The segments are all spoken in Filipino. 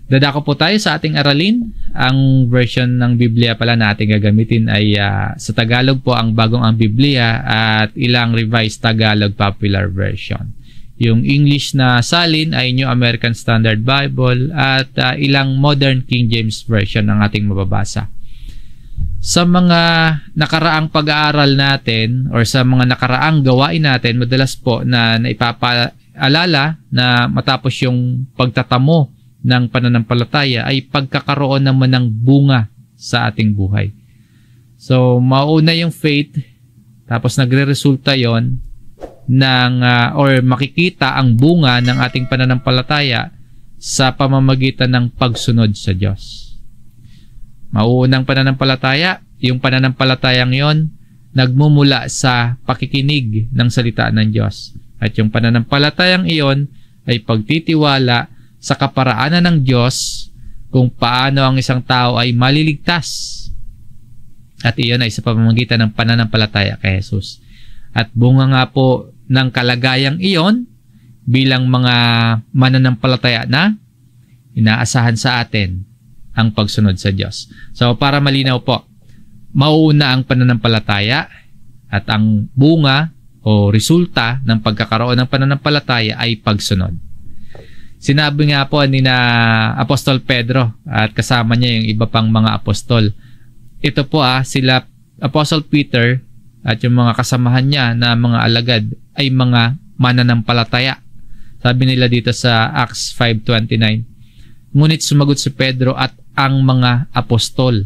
Dadako po tayo sa ating aralin. Ang version ng Biblia pala na ating gagamitin ay sa Tagalog po ang Bagong ang Biblia at ilang Revised Tagalog Popular Version. Yung English na salin ay New American Standard Bible at ilang Modern King James Version ang ating mababasa. Sa mga nakaraang pag-aaral natin or sa mga nakaraang gawain natin, madalas po na naipapaalala na matapos yung pagtatamo ng pananampalataya ay pagkakaroon naman ng bunga sa ating buhay. So, mauna yung faith, tapos nagre-resulta yon ng or makikita ang bunga ng ating pananampalataya sa pamamagitan ng pagsunod sa Diyos. Mauunang pananampalataya, yung pananampalatayang yon nagmumula sa pakikinig ng salita ng Diyos. At yung pananampalatayang iyon ay pagtitiwala sa kaparaanan ng Diyos kung paano ang isang tao ay maliligtas. At iyon ay sa pamamagitan ng pananampalataya kay Jesus. At bunga nga po ng kalagayang iyon bilang mga mananampalataya na inaasahan sa atin ang pagsunod sa Diyos. So para malinaw po, mauuna ang pananampalataya at ang bunga o resulta ng pagkakaroon ng pananampalataya ay pagsunod. Sinabi nga po ni na Apostol Pedro at kasama niya yung iba pang mga apostol. Ito po sila Apostle Peter at yung mga kasamahan niya na mga alagad ay mga mananampalataya. Sabi nila dito sa Acts 5:29, ngunit sumagot si Pedro at ang mga apostol,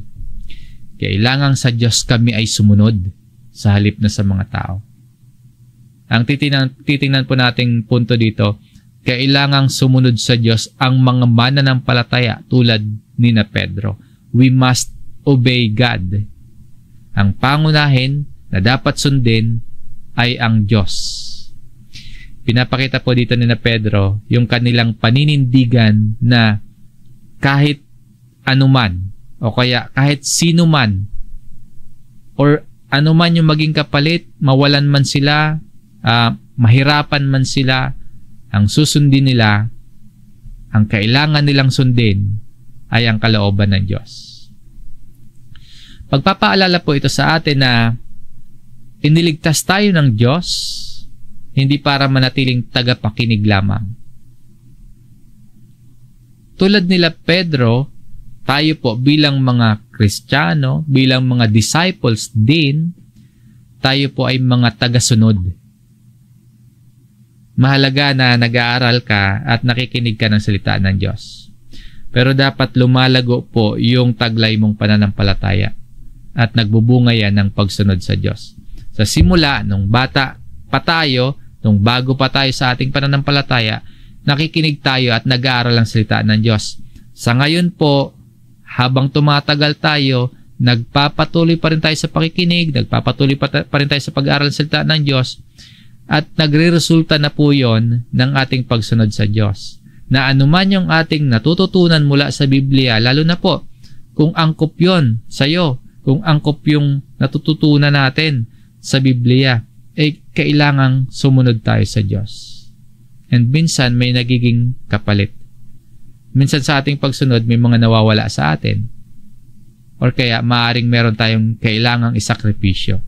kailangan sa Diyos kami ay sumunod sa halip na sa mga tao. Ang titingnan po nating punto dito, kailangang sumunod sa Diyos ang mga mananampalataya tulad ni na Pedro. We must obey God. Ang pangunahin na dapat sundin ay ang Diyos. Pinapakita po dito ni na Pedro yung kanilang paninindigan na kahit anuman o kaya kahit sino man or anuman yung maging kapalit, mawalan man sila, mahirapan man sila, ang susundin nila, ang kailangan nilang sundin ay ang kalooban ng Diyos. Pagpapaalala po ito sa atin na iniligtas tayo ng Diyos hindi para manatiling tagapakinig lamang. Tulad nila Pedro, tayo po bilang mga Kristiyano, bilang mga disciples din, tayo po ay mga tagasunod. Mahalaga na nag-aaral ka at nakikinig ka ng salita ng Diyos. Pero dapat lumalago po yung taglay mong pananampalataya at nagbubunga yan ng pagsunod sa Diyos. Sa simula, nung bata pa tayo, nung bago pa tayo sa ating pananampalataya, nakikinig tayo at nag-aaral ang salita ng Diyos. Sa ngayon po, habang tumatagal tayo, nagpapatuloy pa rin tayo sa pakikinig, nagpapatuloy pa rin tayo sa pag-aaral ng salita ng Diyos, at nagre-resulta na po yon ng ating pagsunod sa Diyos. Na anuman yung ating natututunan mula sa Biblia, lalo na po kung angkop yon sa'yo, kung angkop yung natututunan natin sa Biblia, kailangang sumunod tayo sa Diyos. And minsan may nagiging kapalit. Minsan sa ating pagsunod may mga nawawala sa atin. Or kaya maaring meron tayong kailangang isakripisyo.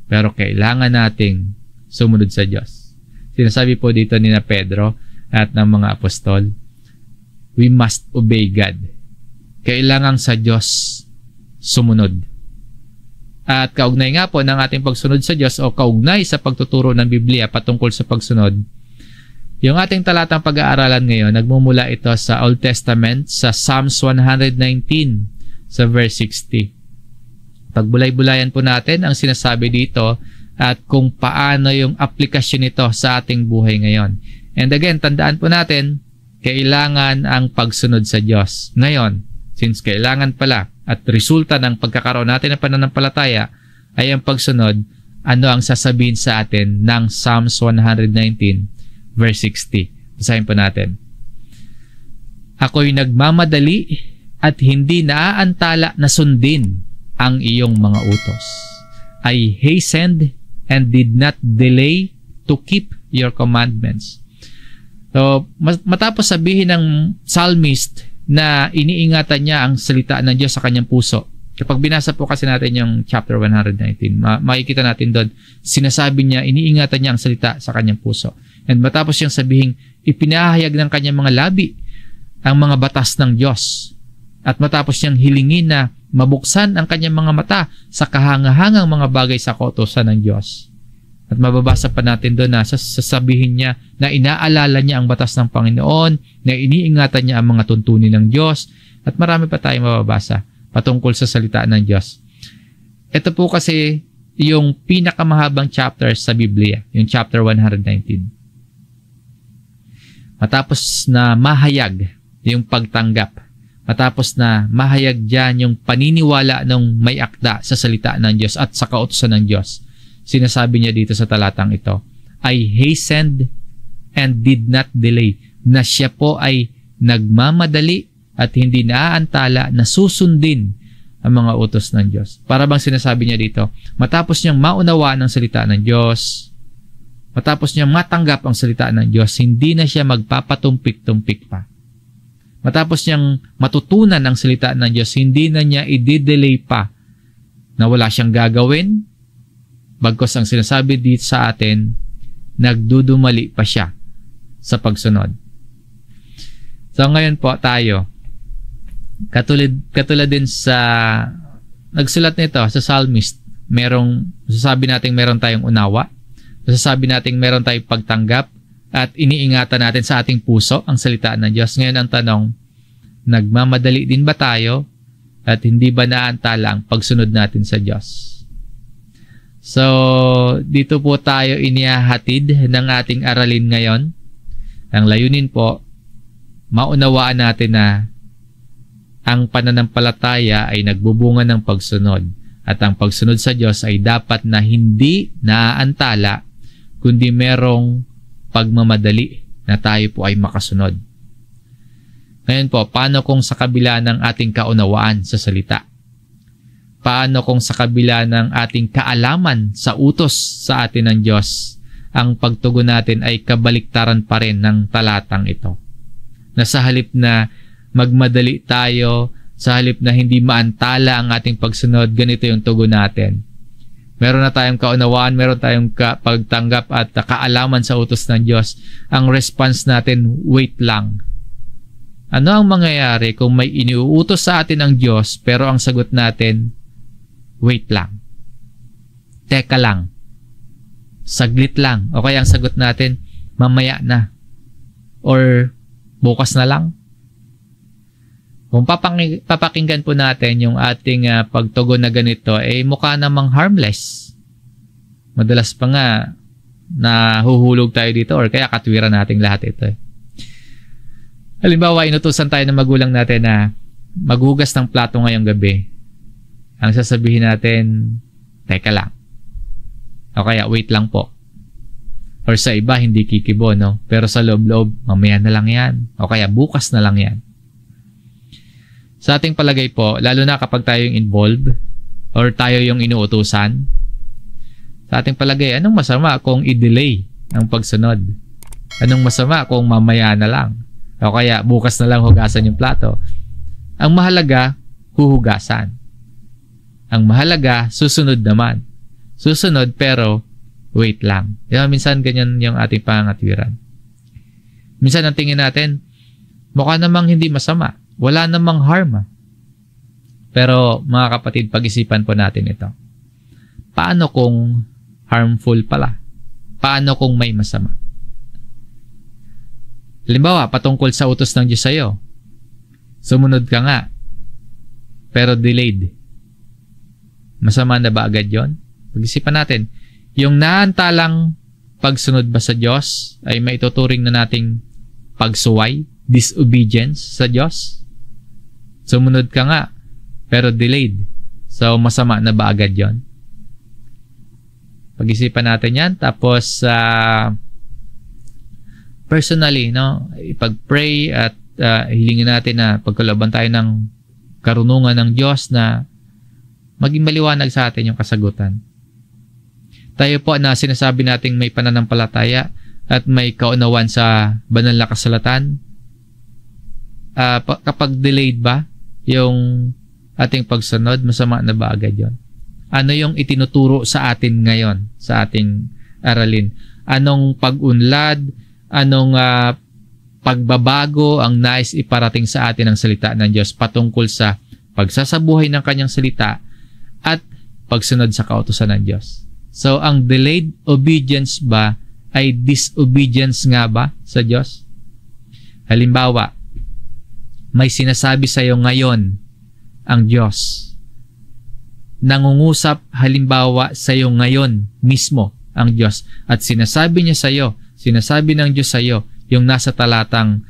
Pero kailangan nating sumunod sa Diyos. Sinasabi po dito ni na Pedro at ng mga apostol, we must obey God. Kailangan sa Diyos sumunod. At kaugnay nga po ng ating pagsunod sa Diyos o kaugnay sa pagtuturo ng Biblia patungkol sa pagsunod, yung ating talatang pag-aaralan ngayon, nagmumula ito sa Old Testament sa Psalms 119 sa verse 60. Pagbulay-bulayan po natin ang sinasabi dito at kung paano yung aplikasyon nito sa ating buhay ngayon. And again, tandaan po natin, kailangan ang pagsunod sa Diyos. Ngayon, since kailangan pala at resulta ng pagkakaroon natin ng pananampalataya ay ang pagsunod, ano ang sasabihin sa atin ng Psalms 119 verse 60? Basahin po natin. Ako'y nagmamadali at hindi naaantala na sundin ang iyong mga utos. I hastened and did not delay to keep your commandments. So, matapos sabihin ng psalmist na iniingatan niya ang salita ng Diyos sa kanyang puso. Kapag binasa po kasi natin yung chapter 119, makikita natin doon, sinasabi niya, iniingatan niya ang salita sa kanyang puso. And matapos siyang sabihin, ipinahayag ng kanyang mga labi ang mga batas ng Diyos. At matapos niyang hilingin na mabuksan ang kanyang mga mata sa kahangahangang mga bagay sa kautusan ng Diyos. At mababasa pa natin doon na sasabihin niya na inaalala niya ang batas ng Panginoon, na iniingatan niya ang mga tuntunin ng Diyos, at marami pa tayong mababasa patungkol sa salita ng Diyos. Ito po kasi yung pinakamahabang chapter sa Biblia, yung chapter 119. Matapos na mahayag yung pagtanggap, matapos na mahayag dyan yung paniniwala ng may akda sa salita ng Diyos at sa kautusan ng Diyos, sinasabi niya dito sa talatang ito, I hastened and did not delay, na siya po ay nagmamadali at hindi naaantala na susundin ang mga utos ng Diyos. Para bang sinasabi niya dito, matapos niyang maunawaan ang salita ng Diyos, matapos niyang matanggap ang salita ng Diyos, hindi na siya magpapatumpik-tumpik pa. Matapos niyang matutunan ang salita ng Diyos, hindi na niya i-delay pa na wala siyang gagawin. Bagkus ang sinasabi dito sa atin, nagdudumali pa siya sa pagsunod. So ngayon po tayo, katulad din sa nagsulat nito sa psalmist, masasabi natin meron tayong unawa, masasabi natin meron tayong pagtanggap, at iniingatan natin sa ating puso ang salita ng Diyos. Ngayon ang tanong, nagmamadali din ba tayo at hindi ba naantala ang pagsunod natin sa Diyos? So, dito po tayo inihahatid ng ating aralin ngayon. Ang layunin po, maunawaan natin na ang pananampalataya ay nagbubunga ng pagsunod. At ang pagsunod sa Diyos ay dapat na hindi naaantala, kundi merong pagmamadali na tayo po ay makasunod. Ngayon po, paano kung sa kabila ng ating kaunawaan sa salita? Paano kung sa kabila ng ating kaalaman sa utos sa atin ng Diyos, ang pagtugon natin ay kabaliktaran pa rin ng talatang ito? Na sa halip na magmadali tayo, sa halip na hindi maantala ang ating pagsunod, ganito yung tugon natin. Meron na tayong kaunawaan, meron tayong pagtanggap at kaalaman sa utos ng Diyos. Ang response natin, wait lang. Ano ang mangyayari kung may iniuutos sa atin ang Diyos, pero ang sagot natin, wait lang. Teka lang. Saglit lang. O kaya ang sagot natin, mamaya na. Or bukas na lang. Kung papakinggan po natin yung ating pagtugon na ganito, mukha namang harmless. Madalas pa nga nahuhulog tayo dito or kaya katwiran nating lahat ito. Halimbawa, inutusan tayo ng magulang natin na maghugas ng plato ngayong gabi. Ang sasabihin natin, teka lang. O kaya, wait lang po. Or sa iba, hindi kikibo, no? Pero sa loob-loob, mamaya na lang yan. O kaya, bukas na lang yan. Sa ating palagay po, lalo na kapag tayo yung involved or tayo yung inuutusan, sa ating palagay, anong masama kung i-delay ang pagsunod? Anong masama kung mamaya na lang? O kaya bukas na lang hugasan yung plato? Ang mahalaga, huhugasan. Ang mahalaga, susunod naman. Susunod pero wait lang. Minsan ganyan yung ating pangatwiran. Minsan ang tingin natin, mukha namang hindi masama. Wala namang harm. Pero mga kapatid, pag-isipan po natin ito. Paano kung harmful pala? Paano kung may masama? Halimbawa, patungkol sa utos ng Diyos sa'yo. Sumunod ka nga, pero delayed. Masama na ba agad yon? Pag-isipan natin. Yung naantalang pagsunod ba sa Diyos ay maituturing na nating pagsuway, disobedience sa Diyos? Sumunod ka nga, pero delayed. So, masama na ba agad yon? Pag-isipan natin yan. Tapos, personally, no, ipag-pray at hilingin natin na pagkalaban tayo ng karunungan ng Diyos na maging maliwanag sa atin yung kasagutan. Tayo po na sinasabi nating may pananampalataya at may kaunawan sa banal na kasulatan, kapag delayed ba yung ating pagsunod, masama na ba agad yun? Ano yung itinuturo sa atin ngayon, sa ating aralin? Anong pag-unlad, anong pagbabago ang nais iparating sa atin ng salita ng Diyos patungkol sa pagsasabuhay ng kanyang salita at pagsunod sa kautusan ng Diyos. So, ang delayed obedience ba ay disobedience nga ba sa Diyos? Halimbawa, may sinasabi sa iyo ngayon ang Diyos. Nangungusap halimbawa sa iyo ngayon mismo ang Diyos. At sinasabi niya sa iyo, sinasabi ng Diyos sa iyo, yung nasa talatang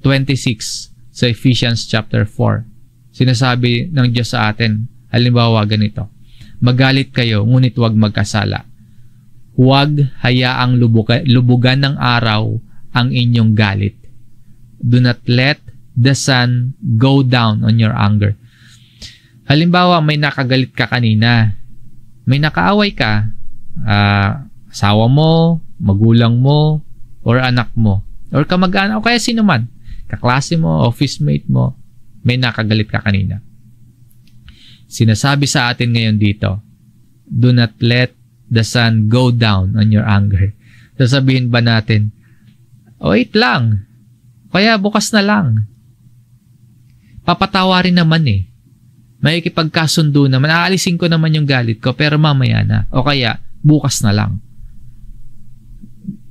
26 sa Ephesians chapter 4. Sinasabi ng Diyos sa atin, halimbawa ganito, magalit kayo, ngunit huwag magkasala. Huwag hayaang lubugan ng araw ang inyong galit. Do not let the sun go down on your anger. Halimbawa, may nakagalit ka kanina. May nakaaway ka, asawa mo, magulang mo, or anak mo, or kamag-anak, o kaya sino man, kaklase mo, office mate mo, may nakagalit ka kanina. Sinasabi sa atin ngayon dito, do not let the sun go down on your anger. Sasabihin ba natin, wait lang, kaya bukas na lang. Papatawarin naman eh. Makikipagkasundo naman, aalisin ko naman yung galit ko, pero mamaya na. O kaya, bukas na lang.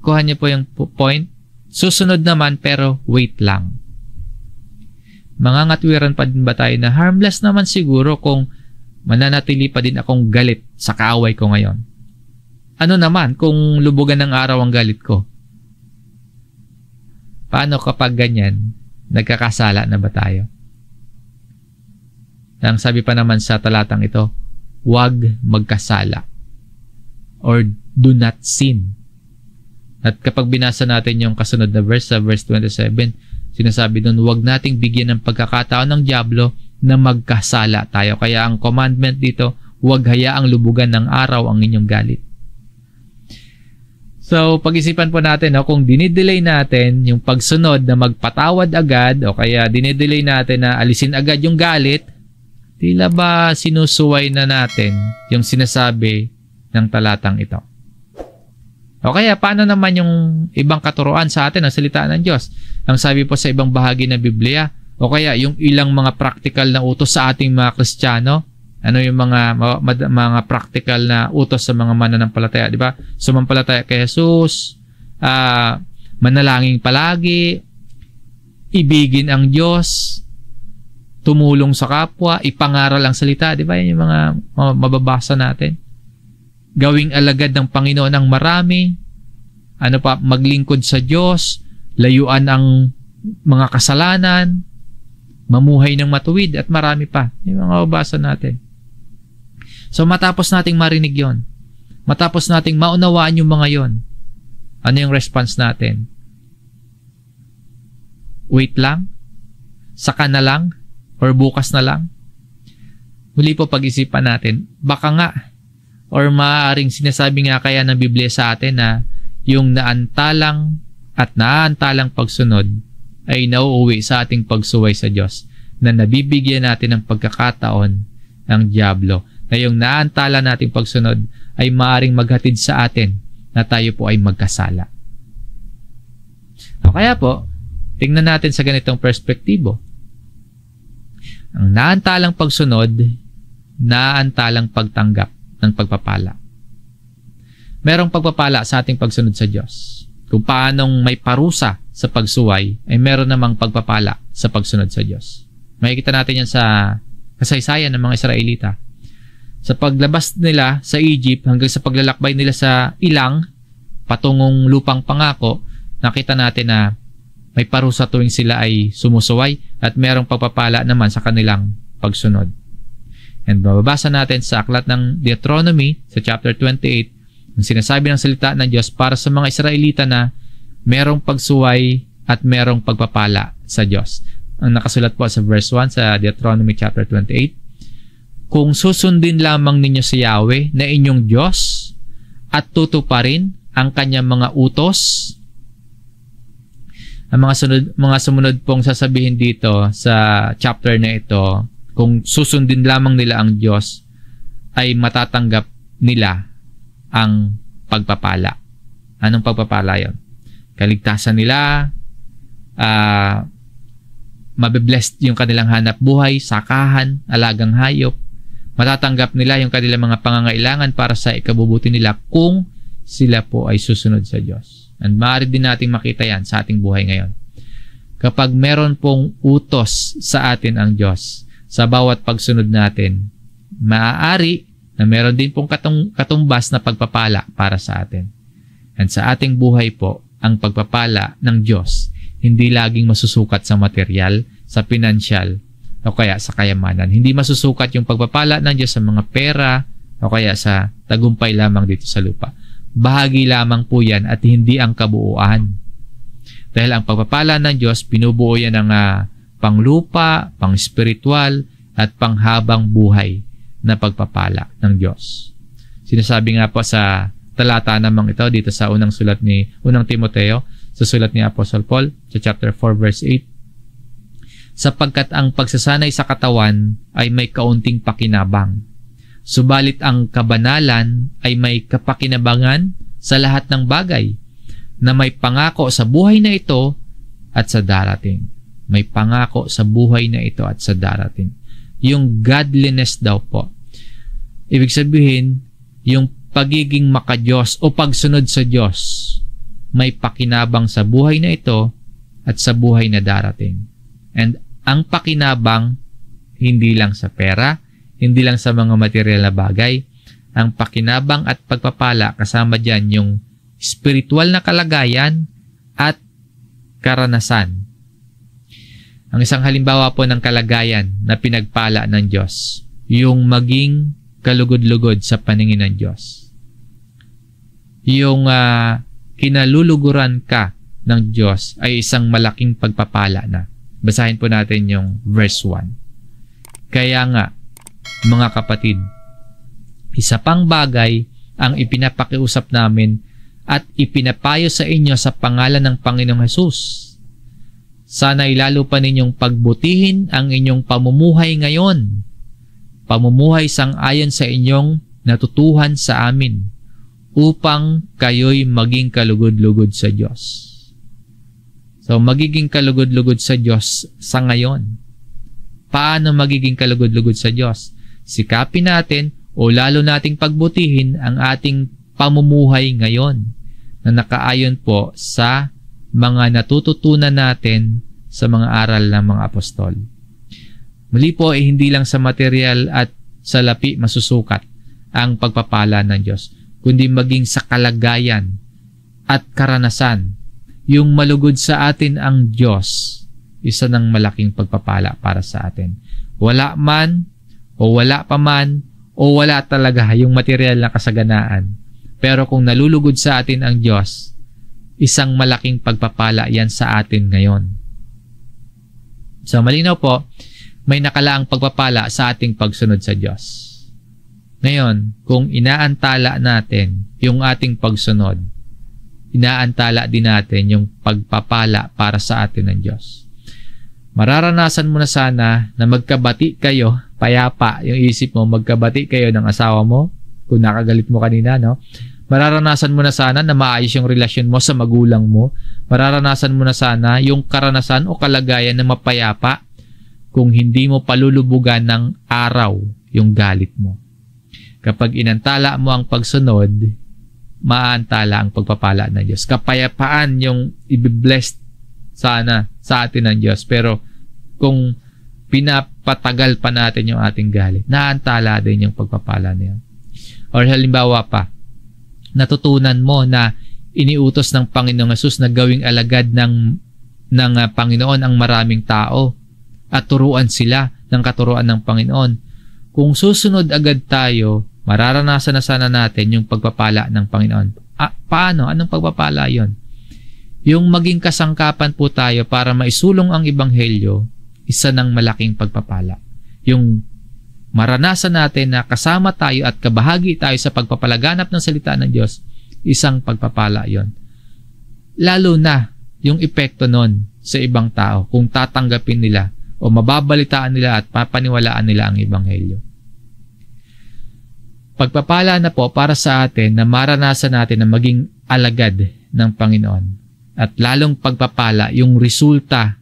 Kuha niyo po yung point. Susunod naman, pero wait lang. Mangangatwiran pa din ba tayo na harmless naman siguro kung mananatili pa din akong galit sa kaaway ko ngayon? Ano naman kung lubugan ng araw ang galit ko? Paano kapag ganyan? Nagkakasala na ba tayo? Ang sabi pa naman sa talatang ito, huwag magkasala or do not sin. At kapag binasa natin yung kasunod na verse sa verse 27, sinasabi doon, huwag nating bigyan ng pagkakataon ng dyablo na magkasala tayo. Kaya ang commandment dito, huwag hayaang lubugan ng araw ang inyong galit. So, pag-isipan po natin, kung dinidelay natin yung pagsunod na magpatawad agad o kaya dinidelay natin na alisin agad yung galit, tila ba sinusuway na natin yung sinasabi ng talatang ito? O kaya paano naman yung ibang katuruan sa atin ang salita ng Diyos? Ang sabi po sa ibang bahagi ng Biblia, o kaya yung ilang mga practical na utos sa ating mga Kristiyano, ano yung mga practical na utos sa mga mananampalataya, di ba? Sumampalataya kay Jesus, manalangin palagi, ibigin ang Diyos, tumulong sa kapwa, ipangaral ang salita, di ba? Yan yung mga mababasa natin. Gawing alagad ng Panginoon ang marami, ano pa, maglingkod sa Diyos, layuan ang mga kasalanan, mamuhay ng matuwid, at marami pa. Yung mga mababasa natin. So matapos nating marinig yon, matapos nating maunawaan yung mga yon, ano yung response natin? Wait lang? Saka na lang? Or bukas na lang? Muli po pag-isipan natin, baka nga, or maaaring sinasabi nga kaya ng Biblia sa atin na yung naantalang at naantalang pagsunod ay nauuwi sa ating pagsuway sa Diyos, na nabibigyan natin ng pagkakataon ng dyablo, na yung naantala nating pagsunod ay maaaring maghatid sa atin na tayo po ay magkasala. O kaya po, tingnan natin sa ganitong perspektibo. Ang naantalang pagsunod, naantalang pagtanggap ng pagpapala. Merong pagpapala sa ating pagsunod sa Diyos. Kung paanong may parusa sa pagsuway, ay meron namang pagpapala sa pagsunod sa Diyos. Makikita natin yan sa kasaysayan ng mga Israelita. Sa paglabas nila sa Egypt hanggang sa paglalakbay nila sa ilang patungong lupang pangako, nakita natin na may parusa tuwing sila ay sumusuway at merong pagpapala naman sa kanilang pagsunod. And mababasa natin sa aklat ng Deuteronomy sa chapter 28, ang sinasabi ng salita ng Diyos para sa mga Israelita na merong pagsuway at merong pagpapala sa Diyos. Ang nakasulat po sa verse 1 sa Deuteronomy chapter 28, kung susundin lamang ninyo si Yahweh na inyong Diyos at tutuparin ang kanyang mga utos Ang mga sumunod pong sasabihin dito sa chapter na ito, kung susundin lamang nila ang Diyos, ay matatanggap nila ang pagpapala. Anong pagpapala yon? Kaligtasan nila, mabiblessed yung kanilang hanap buhay, sakahan, alagang hayop. Matatanggap nila yung kanilang mga pangangailangan para sa ikabubuti nila kung sila po ay susunod sa Diyos. And maaari din nating makita yan sa ating buhay ngayon. Kapag meron pong utos sa atin ang Diyos sa bawat pagsunod natin, maaari na meron din pong katumbas na pagpapala para sa atin. And sa ating buhay po, ang pagpapala ng Diyos hindi laging masusukat sa material, sa pinansyal, o kaya sa kayamanan. Hindi masusukat yung pagpapala ng Diyos sa mga pera, o kaya sa tagumpay lamang dito sa lupa. Bahagi lamang po yan at hindi ang kabuuan. Dahil ang pagpapala ng Diyos, binubuo yan ng panglupa, pang-spiritual, at panghabang buhay na pagpapala ng Diyos. Sinasabi nga po sa talata namang ito dito sa unang Timoteo, sa sulat ni Apostle Paul, sa chapter 4 verse 8, sapagkat ang pagsasanay sa katawan ay may kaunting pakinabang. Subalit ang kabanalan ay may kapakinabangan sa lahat ng bagay na may pangako sa buhay na ito at sa darating. May pangako sa buhay na ito at sa darating. Yung godliness daw po. Ibig sabihin, yung pagiging makadiyos o pagsunod sa Diyos, may pakinabang sa buhay na ito at sa buhay na darating. And ang pakinabang, hindi lang sa pera, hindi lang sa mga material na bagay. Ang pakinabang at pagpapala, kasama dyan yung spiritual na kalagayan at karanasan. Ang isang halimbawa po ng kalagayan na pinagpala ng Diyos, yung maging kalugod-lugod sa paningin ng Diyos. Yung kinaluluguran ka ng Diyos ay isang malaking pagpapala na. Basahin po natin yung verse 1. Kaya nga, mga kapatid, isa pang bagay ang ipinapakiusap namin at ipinapayo sa inyo sa pangalan ng Panginoong Hesus. Sana'y lalo pa ninyong pagbutihin ang inyong pamumuhay ngayon. Pamumuhay sang-ayon sa inyong natutuhan sa amin upang kayo'y maging kalugod-lugod sa Diyos. So, magiging kalugod-lugod sa Diyos sa ngayon. Paano magiging kalugod-lugod sa Diyos? Sikapin natin o lalo nating pagbutihin ang ating pamumuhay ngayon na nakaayon po sa mga natututunan natin sa mga aral ng mga apostol. Muli po, hindi lang sa material at sa lapi masusukat ang pagpapala ng Diyos, kundi maging sa kalagayan at karanasan. Yung malugod sa atin ang Diyos, isa ng malaking pagpapala para sa atin. Wala man, o wala pa man, o wala talaga yung material na kasaganaan. Pero kung nalulugod sa atin ang Diyos, isang malaking pagpapala yan sa atin ngayon. So malinaw po, may nakalaang pagpapala sa ating pagsunod sa Diyos. Ngayon, kung inaantala natin yung ating pagsunod, inaantala din natin yung pagpapala para sa atin ng Diyos. Mararanasan mo na sana na magkabati kayo, payapa yung isip mo, magkabati kayo ng asawa mo, kung nakagalit mo kanina, no? Mararanasan mo na sana na maayos yung relasyon mo sa magulang mo. Mararanasan mo na sana yung karanasan o kalagayan na mapayapa kung hindi mo palulubugan ng araw yung galit mo. Kapag inantala mo ang pagsunod, maantala ang pagpapala ng Diyos. Kapayapaan yung ibiblessed sana sa atin ng Diyos. Pero kung pinapatagal pa natin yung ating galit, naantala din yung pagpapala niya. Or halimbawa pa, natutunan mo na iniutos ng Panginoong Hesus na gawing alagad ng Panginoon ang maraming tao at turuan sila ng katuruan ng Panginoon. Kung susunod agad tayo, mararanasan na sana natin yung pagpapala ng Panginoon. Paano? Anong pagpapala yon? Yung maging kasangkapan po tayo para maisulong ang Ebanghelyo, isa ng malaking pagpapala. Yung maranasan natin na kasama tayo at kabahagi tayo sa pagpapalaganap ng salita ng Diyos, isang pagpapala yon. Lalo na yung epekto nun sa ibang tao kung tatanggapin nila o mababalitaan nila at papaniwalaan nila ang ebanghelyo. Pagpapala na po para sa atin na maranasan natin na maging alagad ng Panginoon. At lalong pagpapala yung resulta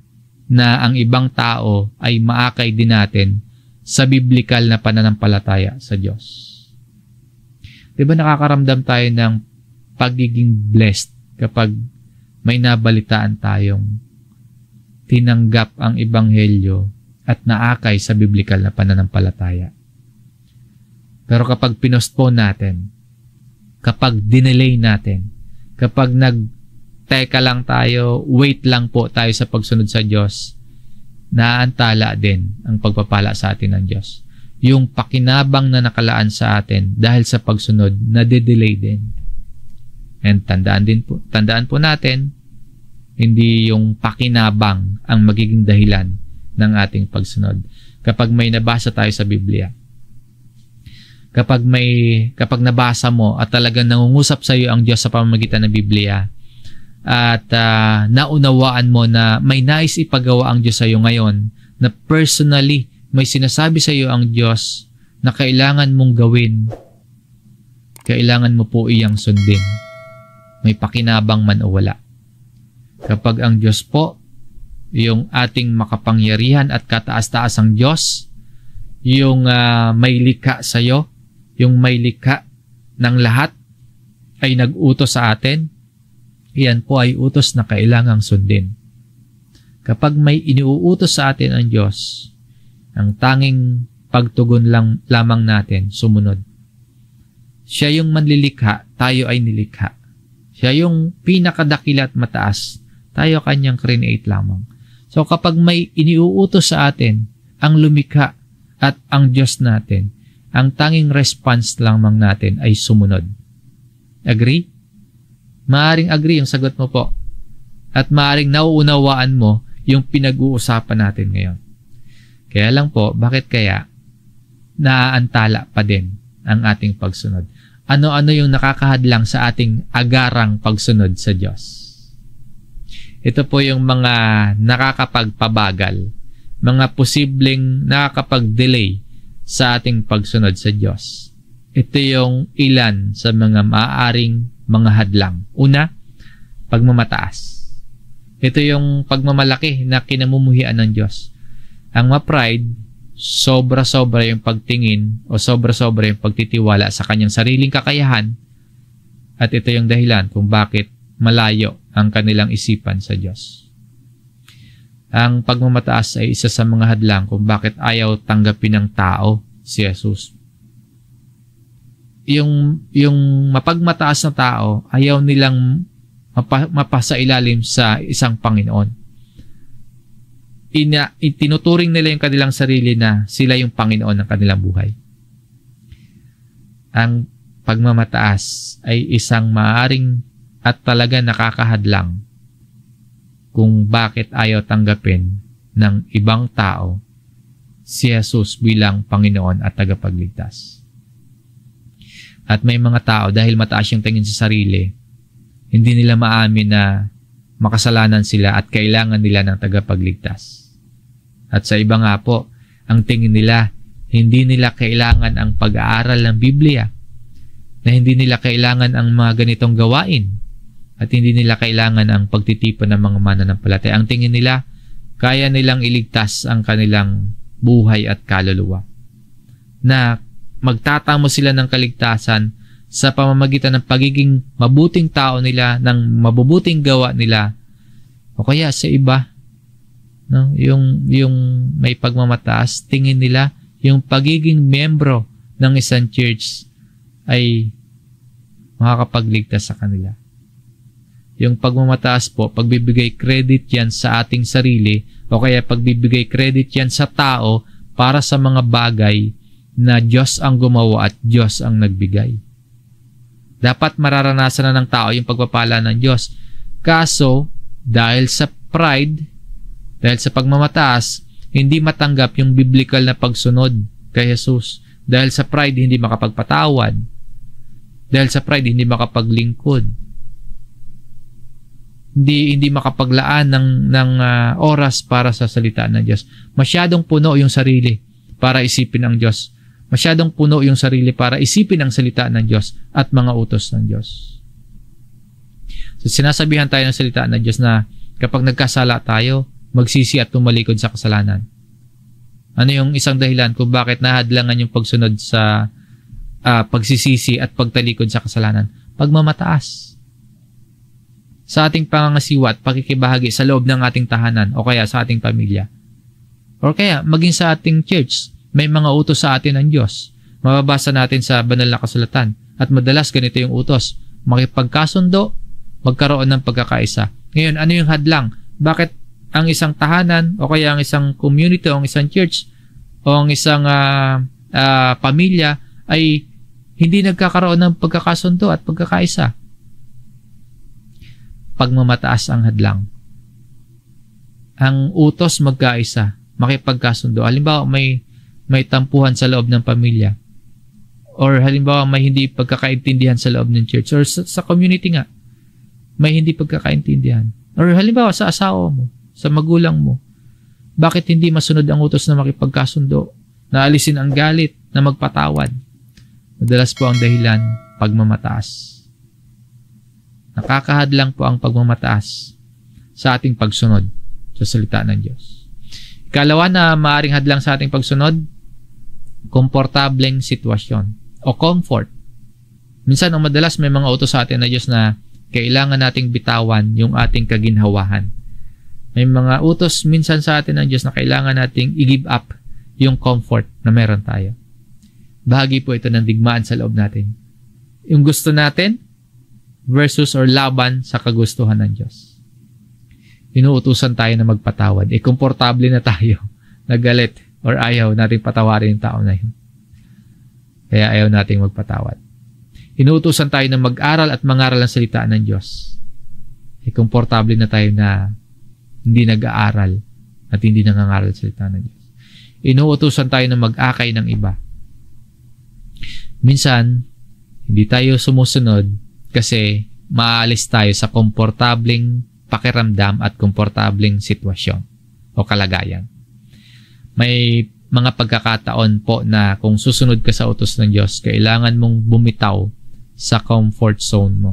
na ang ibang tao ay maakay din natin sa biblikal na pananampalataya sa Diyos. Diba nakakaramdam tayo ng pagiging blessed kapag may nabalitaan tayong tinanggap ang ebanghelyo at naakay sa biblikal na pananampalataya. Pero kapag pinostpone natin, kapag dinelay natin, kapag teka lang tayo, wait lang po tayo sa pagsunod sa Diyos, naantala din ang pagpapala sa atin ng Diyos. Yung pakinabang na nakalaan sa atin dahil sa pagsunod, nade-delay din. And tandaan po natin, hindi yung pakinabang ang magiging dahilan ng ating pagsunod. Kapag may nabasa tayo sa Biblia, kapag nabasa mo at talagang nangungusap sa iyo ang Diyos sa pamamagitan ng Biblia at naunawaan mo na may nais ipagawa ang Diyos sa iyo ngayon, na personally may sinasabi sa iyo ang Diyos na kailangan mong gawin, kailangan mo po iyang sundin. May pakinabang man o wala. Kapag ang Diyos po, yung ating makapangyarihan at kataas-taasang Diyos, yung may likha sa iyo, yung may likha ng lahat ay nag-utos sa atin, iyan po ay utos na kailangang sundin. Kapag may iniuutos sa atin ang Diyos, ang tanging pagtugon lamang natin, sumunod. Siya yung manlilikha, tayo ay nilikha. Siya yung pinakadakila at mataas, tayo kanyang create lamang. So kapag may iniuutos sa atin, ang lumikha at ang Diyos natin, ang tanging response lamang natin ay sumunod. Agree? Maaring agree yung sagot mo po. At maaring nauunawaan mo yung pinag-uusapan natin ngayon. Kaya lang po, bakit kaya naaantala pa din ang ating pagsunod? Ano-ano yung nakakahadlang sa ating agarang pagsunod sa Diyos? Ito po yung mga nakakapagpabagal, mga posibleng nakakapag-delay sa ating pagsunod sa Diyos. Ito yung ilan sa mga maaaring mga hadlang. Una, pagmamataas. Ito yung pagmamalaki na kinamumuhian ng Diyos. Ang ma-pride, sobra-sobra yung pagtingin o sobra-sobra yung pagtitiwala sa kanyang sariling kakayahan, at ito yung dahilan kung bakit malayo ang kanilang isipan sa Diyos. Ang pagmamataas ay isa sa mga hadlang kung bakit ayaw tanggapin ng tao si Jesus. Yung mapagmataas na tao, ayaw nilang mapasailalim sa isang Panginoon. Itinuturing nila yung kanilang sarili na sila yung Panginoon ng kanilang buhay. Ang pagmamataas ay isang maaring at talaga nakakahadlang kung bakit ayaw tanggapin ng ibang tao si Jesus bilang Panginoon at tagapagligtas. At may mga tao, dahil mataas yung tingin sa sarili, hindi nila maamin na makasalanan sila at kailangan nila ng tagapagligtas. At sa iba nga po, ang tingin nila, hindi nila kailangan ang pag-aaral ng Biblia, na hindi nila kailangan ang mga ganitong gawain, at hindi nila kailangan ang pagtitipon ng mga mananampalataya. Ang tingin nila, kaya nilang iligtas ang kanilang buhay at kaluluwa. Na magtatamo sila ng kaligtasan sa pamamagitan ng pagiging mabuting tao nila, ng mabubuting gawa nila, o kaya sa iba, no? Yung may pagmamataas, tingin nila, yung pagiging membro ng isang church ay makakapagligtas sa kanila. Yung pagmamataas po, pagbibigay credit yan sa ating sarili o kaya pagbibigay credit yan sa tao para sa mga bagay na Diyos ang gumawa at Diyos ang nagbigay. Dapat mararanasan na ng tao yung pagpapala ng Diyos. Kaso, dahil sa pride, dahil sa pagmamataas, hindi matanggap yung biblical na pagsunod kay Jesus. Dahil sa pride, hindi makapagpatawad. Dahil sa pride, hindi makapaglingkod. hindi makapaglaan ng oras para sa salita ng Diyos. Masyadong puno yung sarili para isipin ang Diyos. Masyadong puno yung sarili para isipin ang salita ng Diyos at mga utos ng Diyos. So, sinasabihan tayo ng salita ng Diyos na kapag nagkasala tayo, magsisi at tumalikod sa kasalanan. Ano yung isang dahilan kung bakit nahadlangan yung pagsunod sa pagsisisi at pagtalikod sa kasalanan? Pagmamataas sa ating pangangasiwa at pakikibahagi sa loob ng ating tahanan o kaya sa ating pamilya. O kaya maging sa ating church, may mga utos sa atin ng Diyos. Mababasa natin sa banal na kasulatan at madalas ganito yung utos: makipagkasundo, magkaroon ng pagkakaisa. Ngayon, ano yung hadlang? Bakit ang isang tahanan o kaya ang isang community o ang isang church o ang isang pamilya ay hindi nagkakaroon ng pagkakasundo at pagkakaisa? Pagmamataas ang hadlang. Ang utos magkaisa, makipagkasundo. Halimbawa, may tampuhan sa loob ng pamilya. Or halimbawa, may hindi pagkakaintindihan sa loob ng church. Or sa community nga, may hindi pagkakaintindihan. Or halimbawa, sa asawa mo, sa magulang mo. Bakit hindi masunod ang utos na makipagkasundo? Na alisin ang galit, na magpatawad. Madalas po ang dahilan, pagmamataas. Nakakahadlang po ang pagmamataas sa ating pagsunod sa salita ng Diyos. Ikalawa na maaaring hadlang sa ating pagsunod, komportableng sitwasyon o comfort. Minsan, madalas may mga utos sa atin na Diyos na kailangan nating bitawan yung ating kaginhawahan. May mga utos minsan sa atin ng Diyos na kailangan nating i-give up yung comfort na meron tayo. Bahagi po ito ng digmaan sa loob natin. Yung gusto natin versus or laban sa kagustuhan ng Diyos. Inuutusan tayo na magpatawad. Komportable na tayo na galit or ayaw nating patawarin yung tao na yun. Kaya ayaw nating magpatawad. Inuutusan tayo na mag-aral at mangaral ang salita ng Diyos. Komportable na tayo na hindi nag-aaral at hindi nangangaral ang salita ng Diyos. Inuutusan tayo na mag-akay ng iba. Minsan, hindi tayo sumusunod kasi maalis tayo sa komportableng pakiramdam at komportableng sitwasyon o kalagayan. May mga pagkakataon po na kung susunod ka sa utos ng Diyos, kailangan mong bumitaw sa comfort zone mo.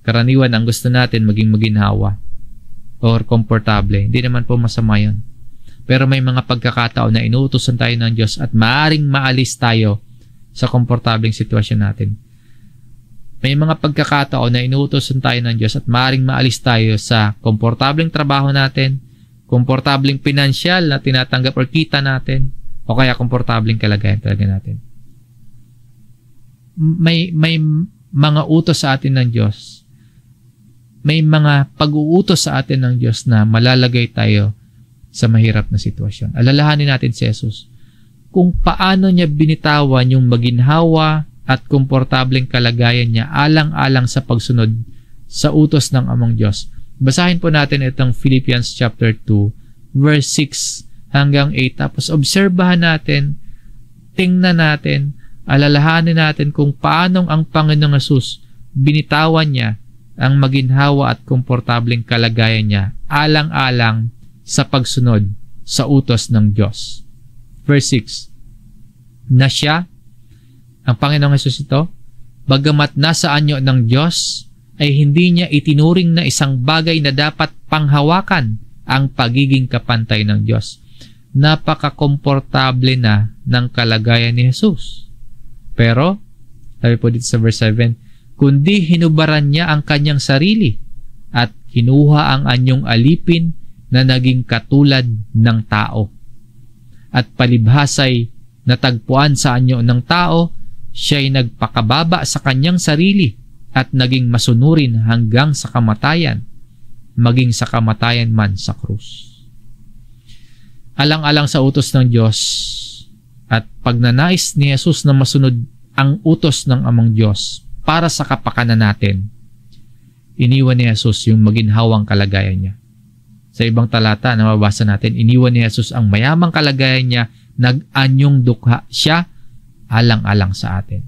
Karaniwan, ang gusto natin maging maginhawa or komportable. Hindi naman po masama yun. Pero may mga pagkakataon na inuutosan tayo ng Diyos at maaaring maalis tayo sa komportableng sitwasyon natin. May mga pagkakataon na inuutosan tayo ng Diyos at maaaring maalis tayo sa komportableng trabaho natin, komportableng pinansyal na tinatanggap or kita natin, o kaya komportableng kalagayan talaga natin. May mga utos sa atin ng Diyos. May mga pag-uutos sa atin ng Diyos na malalagay tayo sa mahirap na sitwasyon. Alalahanin natin si Jesus kung paano niya binitawan yung maginhawa at komportableng kalagayan niya alang-alang sa pagsunod sa utos ng Amang Diyos. Basahin po natin itong Philippians chapter 2, verse 6 hanggang 8. Tapos obserbahan natin, tingnan natin, alalahanin natin kung paanong ang Panginoong Hesus binitawan niya ang maginhawa at komportableng kalagayan niya alang-alang sa pagsunod sa utos ng Diyos. Verse 6, na siya, ang Panginoong Hesus ito, bagamat nasa anyo ng Diyos, ay hindi niya itinuring na isang bagay na dapat panghawakan ang pagiging kapantay ng Diyos. Napaka-komportable na ng kalagayan ni Jesus. Pero, sabi po dito sa verse 7, kundi hinubaran niya ang kanyang sarili at kinuha ang anyong alipin na naging katulad ng tao. At palibhasay natagpuan sa anyo ng tao, siya'y nagpakababa sa kanyang sarili at naging masunurin hanggang sa kamatayan, maging sa kamatayan man sa krus. Alang-alang sa utos ng Diyos at pagnanais ni Jesus na masunod ang utos ng Amang Diyos para sa kapakanan natin, iniwan ni Jesus yung maginhawang kalagayan niya. Sa ibang talata na mabasa natin, iniwan ni Jesus ang mayamang kalagayan niya, nag-anyong dukha siya alang-alang sa atin.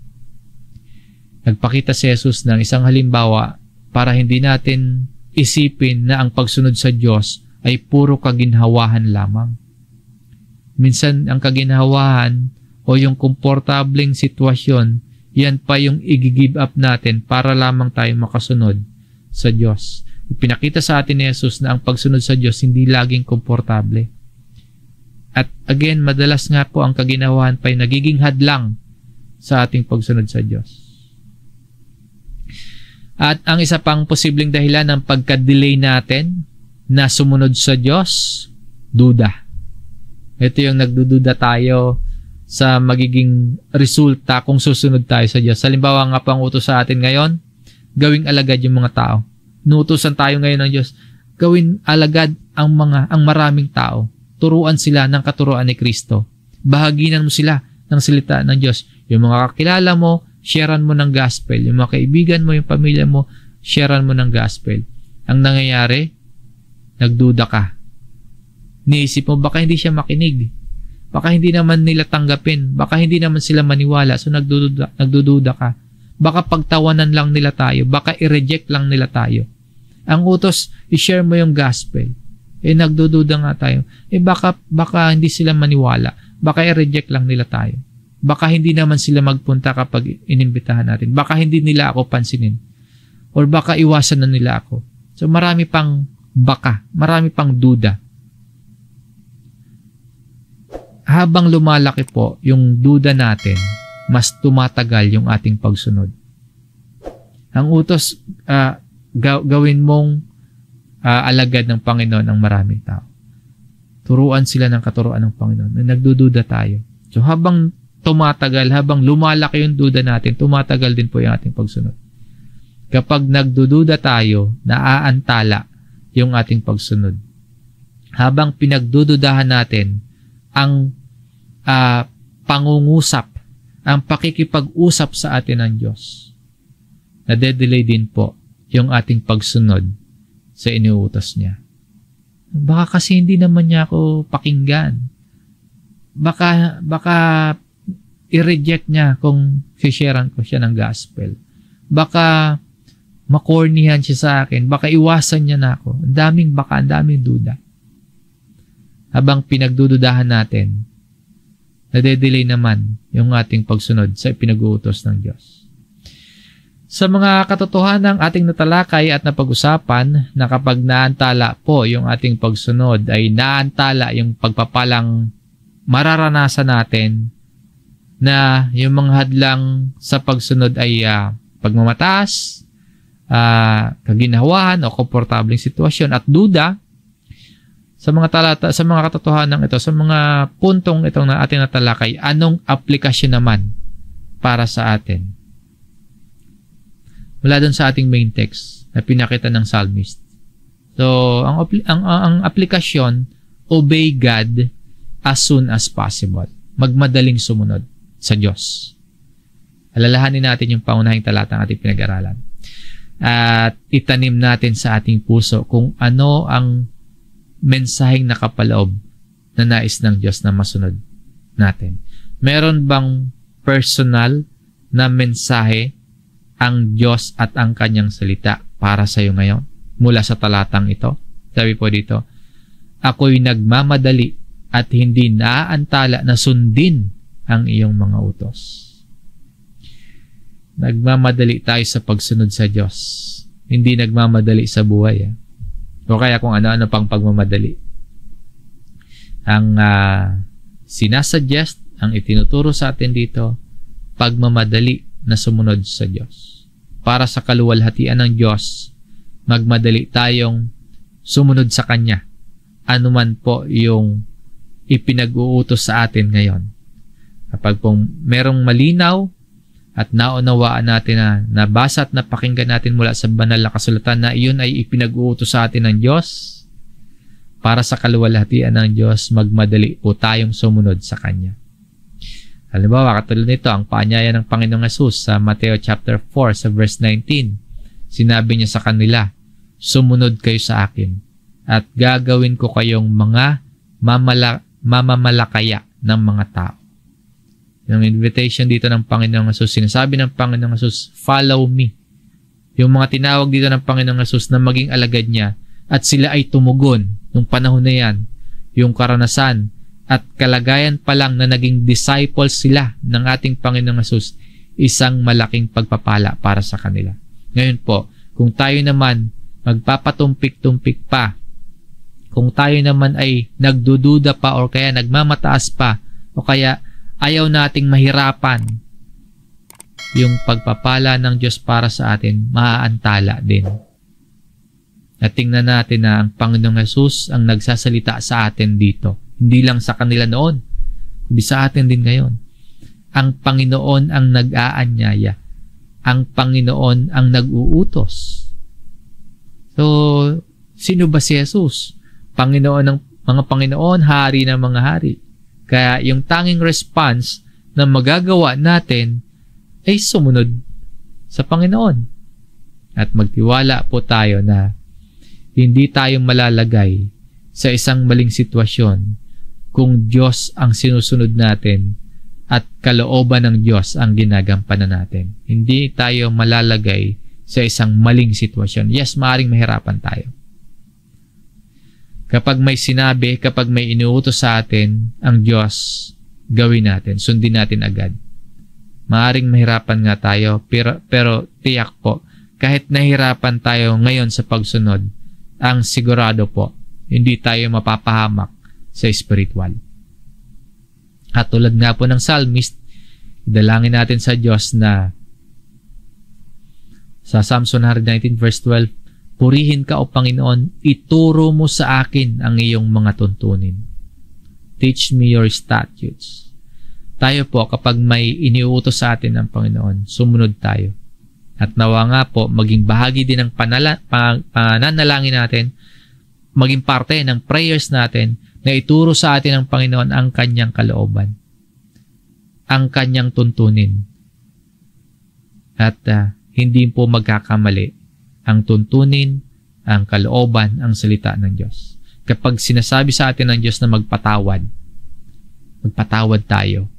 Nagpakita si Jesus ng isang halimbawa para hindi natin isipin na ang pagsunod sa Diyos ay puro kaginhawahan lamang. Minsan ang kaginhawahan o yung komportableng sitwasyon, yan pa yung i-give up natin para lamang tayo makasunod sa Diyos. Pinakita sa atin ni Jesus na ang pagsunod sa Diyos hindi laging komportable. At again, madalas nga po ang kaginhawahan pa ay nagiging hadlang sa ating pagsunod sa Diyos. At ang isa pang posibleng dahilan ng pagka-delay natin na sumunod sa Diyos, duda. Ito yung nagdududa tayo sa magiging resulta kung susunod tayo sa Diyos. Halimbawa nga pang utos sa atin ngayon, gawing alagad yung mga tao. Nuutosan tayo ngayon ng Diyos, gawin alagad ang maraming tao. Turuan sila ng katuruan ni Kristo. Bahaginan mo sila ng salita ng Diyos. Yung mga kakilala mo, sharean mo ng gospel. Yung mga kaibigan mo, yung pamilya mo, sharean mo ng gospel. Ang nangyayari, nagduda ka. Niisip mo, baka hindi siya makinig. Baka hindi naman nila tanggapin. Baka hindi naman sila maniwala. So nagdududa ka. Baka pagtawanan lang nila tayo. Baka i-reject lang nila tayo. Ang utos, i-share mo yung gospel. Nagdududa nga tayo. Baka hindi sila maniwala. Baka i-reject lang nila tayo. Baka hindi naman sila magpunta kapag inimbitahan natin. Baka hindi nila ako pansinin. Or baka iwasan na nila ako. So marami pang baka. Marami pang duda. Habang lumalaki po yung duda natin, mas tumatagal yung ating pagsunod. Ang utos, gawin mong alagad ng Panginoon ang maraming tao. Turuan sila ng katuruan ng Panginoon. Nagdududa tayo. So habang tumatagal, habang lumalaki yung duda natin, tumatagal din po yung ating pagsunod. Kapag nagdududa tayo, naaantala yung ating pagsunod. Habang pinagdududahan natin, ang pangungusap, ang pakikipag-usap sa atin ng Diyos, nade-delay din po yung ating pagsunod sa iniuutos niya. Baka kasi hindi naman niya ako pakinggan. Baka i-reject niya kung sisharean ko siya ng gospel. Baka makornihan siya sa akin. Baka iwasan niya na ako. Ang daming duda. Habang pinagdududahan natin, nade-delay naman yung ating pagsunod sa pinag-uutos ng Diyos. Sa mga katotohanang ating natalakay at napag-usapan na kapag naantala po yung ating pagsunod ay naantala yung pagpapalang mararanasan natin na yung mga hadlang sa pagsunod ay pagmamataas, kaginhawahan o komportableng sitwasyon at duda. Sa mga talata, sa mga katotohanan ito, sa mga puntong itong na ating natalakay, anong aplikasyon naman para sa atin? Mula doon sa ating main text na pinakita ng psalmist. So, ang aplikasyon, obey God as soon as possible. Magmadaling sumunod sa Diyos. Alalahanin natin yung paunahing talatang ating pinag-aralan. At itanim natin sa ating puso kung ano ang mensaheng nakapaloob na nais ng Diyos na masunod natin. Meron bang personal na mensahe ang Diyos at ang kanyang salita para sa iyo ngayon mula sa talatang ito? Sabi po dito, ako'y nagmamadali at hindi naaantala na sundin ang iyong mga utos. Nagmamadali tayo sa pagsunod sa Diyos. Hindi nagmamadali sa buhay. O kaya kung ano-ano pang pagmamadali. Ang sinasuggest, ang itinuturo sa atin dito, pagmamadali na sumunod sa Diyos. Para sa kaluwalhatian ng Diyos, magmadali tayong sumunod sa Kanya. Ano man po yung ipinag-uutos sa atin ngayon. Kapag pong merong malinaw at naunawaan natin na nabasa at napakinggan natin mula sa banal na kasulatan na iyon ay ipinag-uutos sa atin ng Diyos, para sa kaluwalhatian ng Diyos, magmadali po tayong sumunod sa Kanya. Halimbawa, katulad nito, ang paanyaya ng Panginoong Hesus sa Mateo chapter 4 sa verse 19. Sinabi niya sa kanila, sumunod kayo sa akin at gagawin ko kayong mga mamamalakaya ng mga tao. Yung invitation dito ng Panginoong Hesus, sinasabi ng Panginoong Hesus, follow me. Yung mga tinawag dito ng Panginoong Hesus na maging alagad niya at sila ay tumugon nung panahon na yan, yung karanasan at kalagayan pa lang na naging disciples sila ng ating Panginoong Hesus, isang malaking pagpapala para sa kanila. Ngayon po, kung tayo naman magpapatumpik-tumpik pa, kung tayo naman ay nagdududa pa o kaya nagmamataas pa o kaya ayaw nating mahirapan, yung pagpapala ng Diyos para sa atin, maaantala din. At tingnan natin na ang Panginoong Hesus ang nagsasalita sa atin dito. Hindi lang sa kanila noon, kundi sa atin din ngayon. Ang Panginoon ang nag-aanyaya. Ang Panginoon ang nag-uutos. So, sino ba si Jesus? Panginoon ng mga Panginoon, hari ng mga hari. Kaya yung tanging response na magagawa natin ay sumunod sa Panginoon. At magtiwala po tayo na hindi tayo malalagay sa isang maling sitwasyon kung Diyos ang sinusunod natin at kalooban ng Diyos ang ginagampanan natin. Hindi tayo malalagay sa isang maling sitwasyon. Yes, maaaring mahirapan tayo. Kapag may sinabi, kapag may inuutos sa atin ang Diyos, gawin natin, sundin natin agad. Maaaring mahirapan nga tayo, pero tiyak po, kahit nahirapan tayo ngayon sa pagsunod, ang sigurado po, hindi tayo mapapahamak sa spiritual. At tulad nga po ng psalmist, dalangin natin sa Diyos na sa Psalms 119 verse 12, purihin ka o Panginoon, ituro mo sa akin ang iyong mga tuntunin. Teach me your statutes. Tayo po, kapag may iniuutos sa atin ng Panginoon, sumunod tayo. At nawa nga po, maging bahagi din ng pananalangin natin, maging parte ng prayers natin, na ituro sa atin ng Panginoon ang kanyang kalooban, ang kanyang tuntunin. At hindi po magkakamali ang tuntunin, ang kalooban, ang salita ng Diyos. Kapag sinasabi sa atin ng Diyos na magpatawad tayo.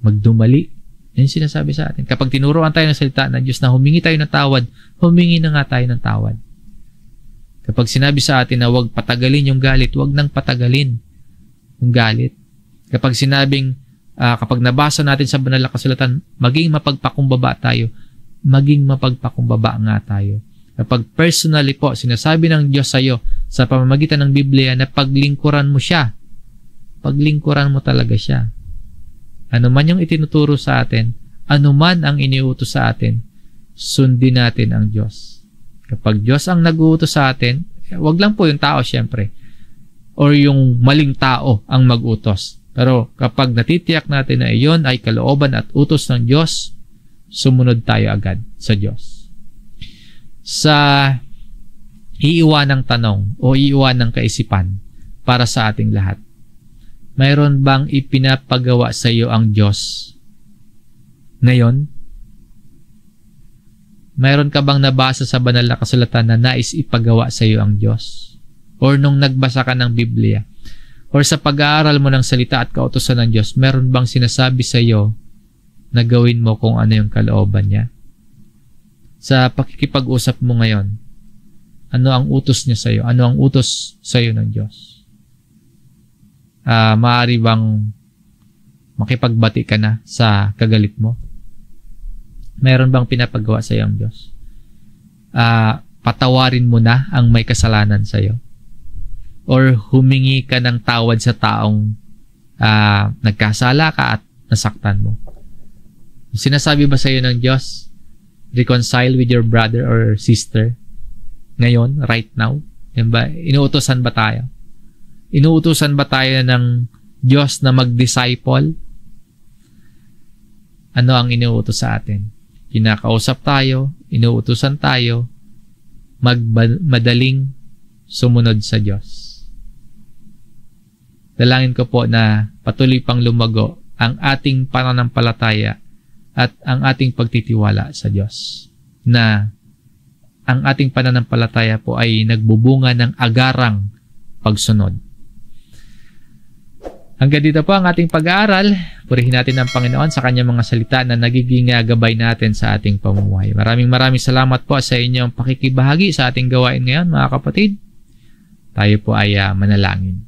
Magdumali. Yan sinasabi sa atin. Kapag tinuruan tayo ng salita ng Diyos na humingi tayo ng tawad, humingi na nga tayo ng tawad. Kapag sinabi sa atin na huwag patagalin yung galit, huwag nang patagalin yung galit. Kapag sinabing, kapag nabasa natin sa banal na kasulatan, maging mapagpakumbaba tayo, maging mapagpakumbaba nga tayo. Kapag personally po, sinasabi ng Diyos sa iyo sa pamamagitan ng Biblia na paglingkuran mo siya, paglingkuran mo talaga siya. Ano man yung itinuturo sa atin, ano man ang iniutos sa atin, sundin natin ang Diyos. Kapag Diyos ang nag-uutos sa atin, wag lang po yung tao syempre, or yung maling tao ang mag-utos. Pero kapag natitiyak natin na iyon ay kalooban at utos ng Diyos, sumunod tayo agad sa Diyos. Sa iiwanang tanong o iiwanang kaisipan para sa ating lahat, mayroon bang ipinapagawa sa iyo ang Diyos ngayon? Mayroon ka bang nabasa sa banal na kasulatan na nais ipagawa sa iyo ang Diyos? Or nung nagbasa ka ng Biblia? Or sa pag-aaral mo ng salita at kautusan ng Diyos, meron bang sinasabi sa iyo na gawin mo kung ano yung kalooban niya? Sa pakikipag-usap mo ngayon, ano ang utos niya sa iyo? Ano ang utos sa iyo ng Diyos? Maaari bang makipagbati ka na sa kagalit mo? Meron bang pinapagawa sa iyo ang Diyos? Patawarin mo na ang may kasalanan sa iyo? Or humingi ka ng tawad sa taong nagkasala ka at nasaktan mo? Sinasabi ba sa iyo ng Diyos, reconcile with your brother or sister ngayon, right now? Yan ba? Inuutosan ba tayo? Inuutosan ba tayo ng Diyos na mag-disciple? Ano ang inuutos sa atin? Kinakausap tayo, inuutosan tayo, madaling sumunod sa Diyos. Dalangin ko po na patuloy pang lumago ang ating pananampalataya at ang ating pagtitiwala sa Diyos. Na ang ating pananampalataya po ay nagbubunga ng agarang pagsunod. Hanggang dito po ang ating pag-aaral. Purihin natin ang Panginoon sa kanyang mga salita na nagiging gabay natin sa ating pamumuhay. Maraming salamat po sa inyong pakikibahagi sa ating gawain ngayon, mga kapatid. Tayo po ay manalangin.